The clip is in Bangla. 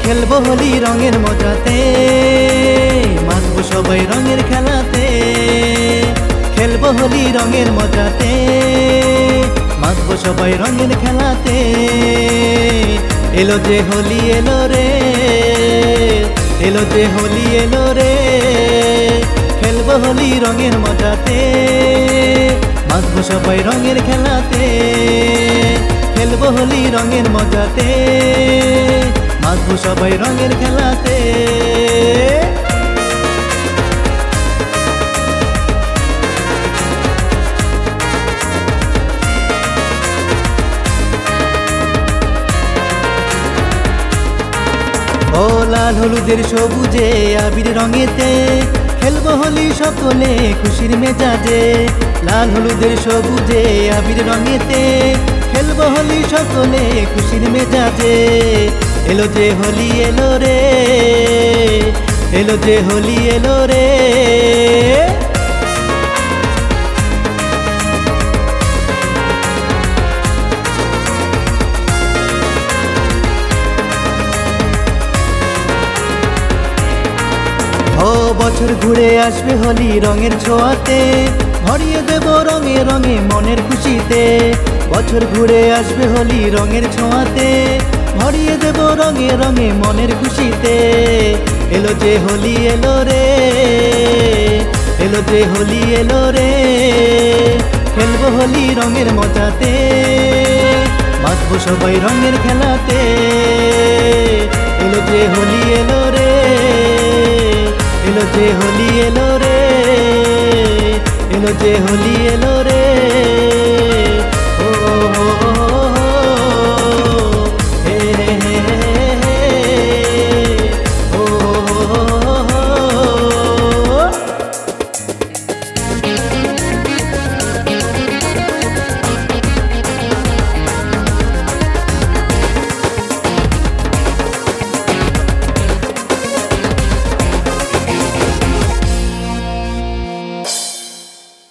খেলবো হোলি রঙের মজাতে, মাতবো সবাই রঙের খেলাতে। খেলবো হোলি রঙের মজাতে, মাতবো সবাই রঙের খেলাতে। এলো যে হোলি এলো রে, এলো যে হোলি এলো রে। খেলবো হোলি রঙের মজাতে, মাতবো সবাই রঙের খেলাতে। খেলবো হোলি রঙের মজাতে, মাতবো সবাই রঙের খেলাতে। ও লাল হলুদের সবুজে আবির রঙেতে, খেলবো হোলি সকলে খুশির মেজাজে। লাল হলুদের সবুজে আবির রঙেতে, খেলবো হোলি সকলে খুশির মেজাজে। এলো যে হোলি এলো রে, এলো যে হোলি এলো রে। ও বছর ঘুরে আসবে হোলি রঙের ছোঁয়াতে, ভরিয়ে দেব রঙে রঙে মনের খুশিতে। বছর ঘুরে আসবে হোলি রঙের ছোঁয়াতে, ভরিয়ে দেব রঙে রঙে মনের খুশিতে। এলো যে হোলি এলো রে, এলো যে হোলি এলো রে। খেলবো হোলি রঙের মজাতে, মাতবো সবাই রঙের খেলাতে। এলো যে হোলি এলো রে, এলো যে হোলি এলো রে, এলো যে হোলি এলো রে। ও